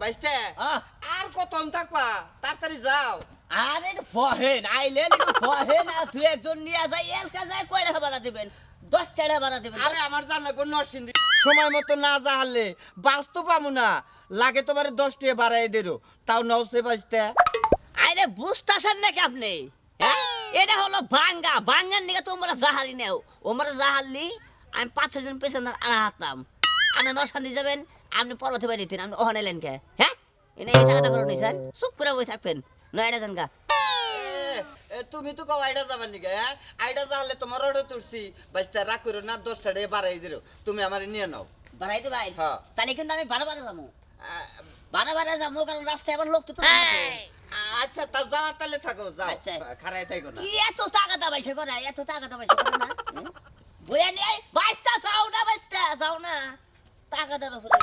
বাইস্তে আর কতক্ষণ থাকবা তাড়াতাড়ি যাও আরে বহেন আইলেন একটু বহেন আর তুই একজন নিয়ে যাই এলকা যায় কয়টা ভাড়া দিবেন 10 টাকা ভাড়া দিবেন আরে আমার জানা কোন নরসিংদী সময় মতো না যাহলে বাস তো পাবো না লাগে তোমার 10 টাকা বাড়াই দেরো তাও নওসে বাইস্তে আরে বুঝতাছেন নাকি আপনি হ্যাঁ এটা হলো বাঙ্গার নিকে তোমরা জাহালি নেও ওমরা জাহালি আমি 5-6 জন পেছনের আনা হাতাম আপনি নরসান্দি যাবেন আপনি পর্বতে বাড়িতেন আপনি ওখানে এলেন কে হ্যাঁ এনে এই টাকাটা করে নিছেন চুপ করে বই থাকবেন নয়টা জান গা তুমি তো কও আইডা যাবার নিকে হ্যাঁ আইডা যাহলে তোমার অর্ডার তুলছি বাইস্তে রাগ করো না 10 টাকা বাড়াই দিরো তুমি আমারে নিয়ে নাও বাড়াই দে ভাই হ্যাঁ তাহলে কিন্তু আমি বারবার যাবো বারবার যাবো কারণ রাস্তায় আবার লোক তো আচ্ছা তা যাও তাহলে থাকো যাও আচ্ছা। খারাই থাকো না এত টাকা দাবাইছে করে এত টাকা দাবাইছে করে না বইয়া নেই বাইস্তা যাও না টাকা দার উপরে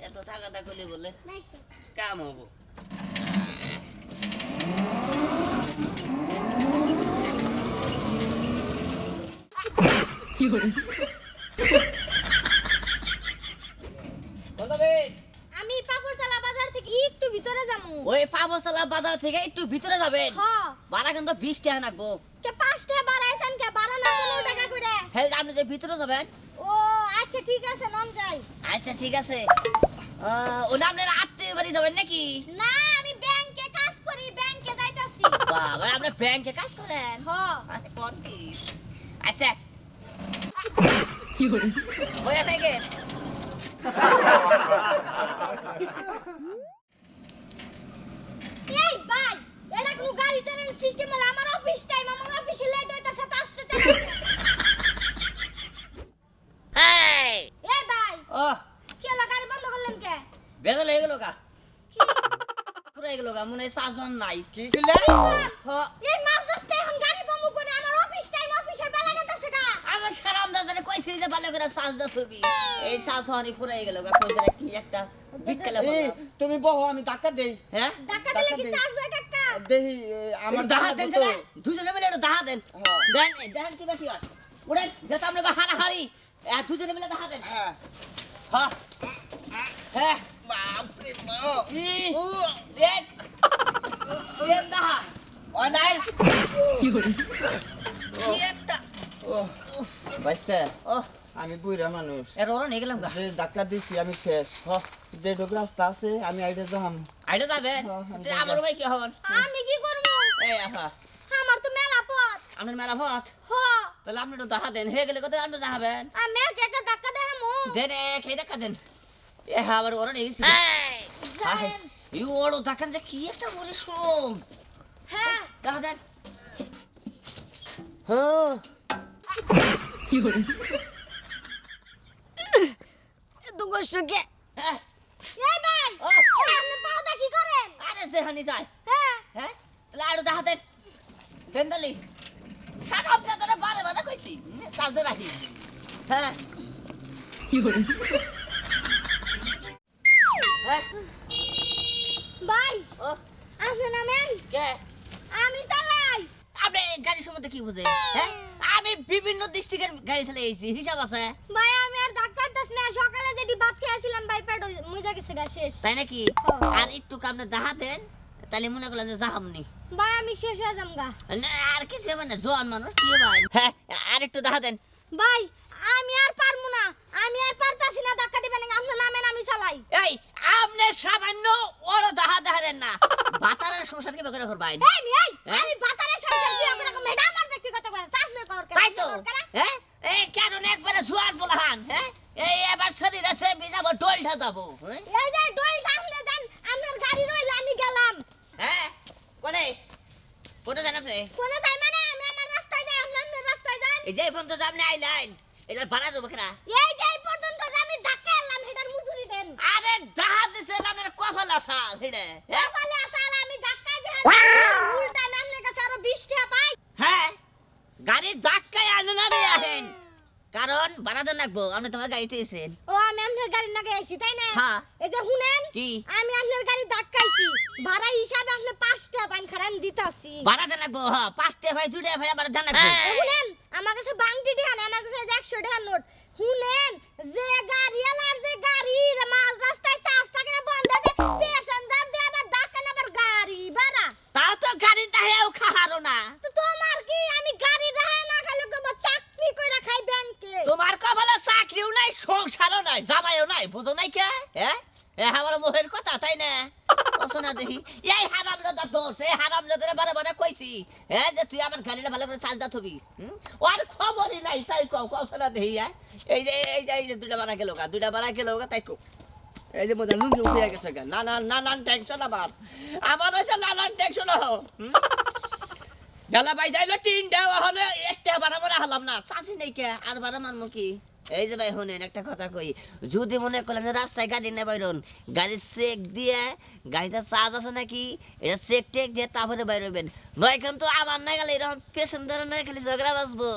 এত টাকা দা কইলে বলে কাম হবো কি হলো আমি পাপড়সালা বাজার থেকে একটু ভিতরে যামু ওই পাবসালা বাজার থেকে একটু ভিতরে যাবেন হ্যাঁ ভাড়া কিন্তু 20 টাকা লাগবো কে 5 টাকা বাড়াইছেন কে 12 না 15 টাকা করে হ্যাঁ আপনি যে ভিতরে যাবেন ও আচ্ছা ঠিক আছে নাম যাই আচ্ছা ঠিক আছে ওটা আপনার আত্মীয় বাড়ি যাবেন নাকি না আমি ব্যাংকে কাজ করি ব্যাংকে যাইতাছি বাবা আপনি ব্যাংকে কাজ করেন হ্যাঁ আরে কোন কি আচ্ছা কি হলো বইয়া থেকে এই ভাই এটা কোন গাড়ি চালানোর সিস্টেম হলো আমার অফিস টাইম আমার অফিসে লেট হইতাছে তো আসতে চাই এই ভাই ও কি হলো গাড়ি বন্ধ করলেন কে বেদল হয়ে গেল কা পুরো হয়ে গেল কা মনে হয় সাজমান নাই কি কইলে হ্যাঁ এই মাঝ রাস্তায় এখন গাড়ি বন্ধ করে আমার অফিস টাইম অফিসের বেলা গেছে কা আমার সারাম দাদারে কইছি যে ভালো করে সাজ দা তুমি এই সাজ হনি পুরো হয়ে গেল কা কই যে কি একটা বিকেলে এই বললাম তুমি বহো আমি ধাক্কা দেই হ্যাঁ টাকা দিলে কি 400 টাকা দেহি আমার দাহা দেন তো দুজনে মিলে একটু দাহা দেন দেন কি বাকি হয় উড়েন যেটা আমরা হারাহারি দুজনে মিলে দাহা দেন হ্যাঁ হ্যাঁ হ্যাঁ বাপরে বাপ ও দেন দেন দাহা ও নাই কি একটা ও বাইস্তে ও আমি বুইরা মানুষ এর ওরা নিয়ে গেলাম গা যে ধাক্কা দিছি আমি শেষ যে ঢোক রাস্তা আছে আমি আইডা যাম আইলে যাবেন হ্যাঁ, তে আমার ভাই কি হন আমি কি করব এই আহা আমার তো মেলা পথ আপনার মেলা পথ হ তাহলে আপনি একটু দাহা দেন হয়ে গেলে কোথায় আপনি যাবেন আমি একটা ধাক্কা দেখামু দেন খেয়ে দেখা দেন এ হ্যাঁ আবার ওরা নিয়ে গেছি যাবেন এই ওড়ো দেখেন যে কি একটা মরে শুন হ্যাঁ দেখা দেন হ্যাঁ এত কষ্ট কে হ্যাঁ এই ভাই ও। আপনি পাওদা কি করেন আরে সেখানে যায় হ্যাঁ হ্যাঁ তাহলে আরো দেখা দেন পেন্দালি খারাপ যাতে বারে বারে কইছি সাজতে রাখি হ্যাঁ হ্যাঁ ভাই ও আপনি নামেন কে আমি চালাই আপনি গাড়ি সম্বন্ধে কি বুঝে হ্যাঁ আমি বিভিন্ন ডিস্ট্রিক্টের গাড়ি চালিয়ে এসেছি হিসাব আছে ভাই আমি আর ধাক্কা দিতাস না সকালে যেটি ভাত খেয়েছিলাম ভাই পেট মুজা গেছে গা শেষ তাই নাকি হ্যাঁ। আর একটু কামনে দেখা দেন তাহলে মনে করলেন যে যাহামনি ভাই আমি শেষ হয়ে যাম গা না আর কিছু হবে না জোয়ান মানুষ কি ভাই হ্যাঁ আর একটু দেখা দেন ভাই আমি আর পারমু না আমি আর পারতাছি না ধাক্কা দিবেন না আপনি নামেন আমি চালাই এই আপনি সামান্য ওর দেখা দেখারেন না বাতারের সংসার কি করে করবেন এই মি এই হ্যাঁ? আমি বাতারে সংসার দিয়ে করে মেডা আমার ব্যক্তিগত করে তাহলে কর তাই তো হ্যাঁ এই কেন একবারে জোয়ান বলহান হ্যাঁ এই এবার শরীর আছে বিজাবো ডলটা যাবো হ্যাঁ? এই যে ডল তাহলে যান আপনার গাড়ি রইল আমি গেলাম হ্যাঁ কোনে কোনে জান আপনি কোন যাই মানে আমি আমার রাস্তায় যাই আপনি আপনার রাস্তায় যান এই যে বন্ধু আপনি আইলেন এটা ভাড়া দেবো কেনা এই যে এই পর্যন্ত যে আমি ধাক্কা এলাম হেটার মজুরি দেন আরে দেখা দিছে আপনার কফল আসা হেডে এ বলে আসাল আমি ধাক্কা যে উল্টা নামনে কাছে আরো 20 টাকা পাই হ্যাঁ গাড়ি ধাক্কায় আনে না রে আহেন কারণ ভাড়া দেন রাখবো আপনি তোমার গাড়িতে এসেছেন ও আমি আপনার গাড়ি নাগে আইছি তাই না হ্যাঁ। এই যে শুনেন কি? আমি আপনার গাড়ি ধাক্কাইছি ভাড়া হিসাবে আপনি 5 টাকা পান খারান দিতাছি ভাড়া দেন রাখবো হ্যাঁ 5 টাকা ভাই 2 টাকা ভাই আবার দেন রাখবো শুনেন আমার কাছে বাংটি টাকা নেই আমার কাছে 100 টাকা নোট শুনেন যে গাড়ি আলার যে গাড়ির মাঝ রাস্তায় 4 টাকা জামাইও নাই বুঝো নাই কে হ্যাঁ এ আমার মোহের কথা তাই না অসনা দেখি এই হারামজাদা দোষ এই হারামজাদারে বারে বারে কইছি হ্যাঁ যে তুই আমার গাড়িটা ভালো করে সাজদা থবি ওর খবরই নাই তাই কও অসনা দেখি এই যে দুইটা বাড়া গেল তাই কও এই যে মজা লুঙ্গি উঠে গেছে গা নানান টেনশন আমার হয়েছে নানান টেনশন বেলা পাই যাইলো তিনটা হলে একটা বাড়া হলাম না চাষি নেই কে আর বাড়া মানবো কি এই যে ভাই শুনেন একটা কথা কই যদি মনে করেন যে রাস্তায় গাড়ি নেই বাইরন গাড়ির চেক দিয়ে গাড়িতে চার্জ আছে নাকি এটা চেক টেক দিয়ে তারপরে বাইর হইবেন নয় কিন্তু আবার না গেলে এরকম পেছন ধরে নয় খালি ঝগড়া বাঁচবো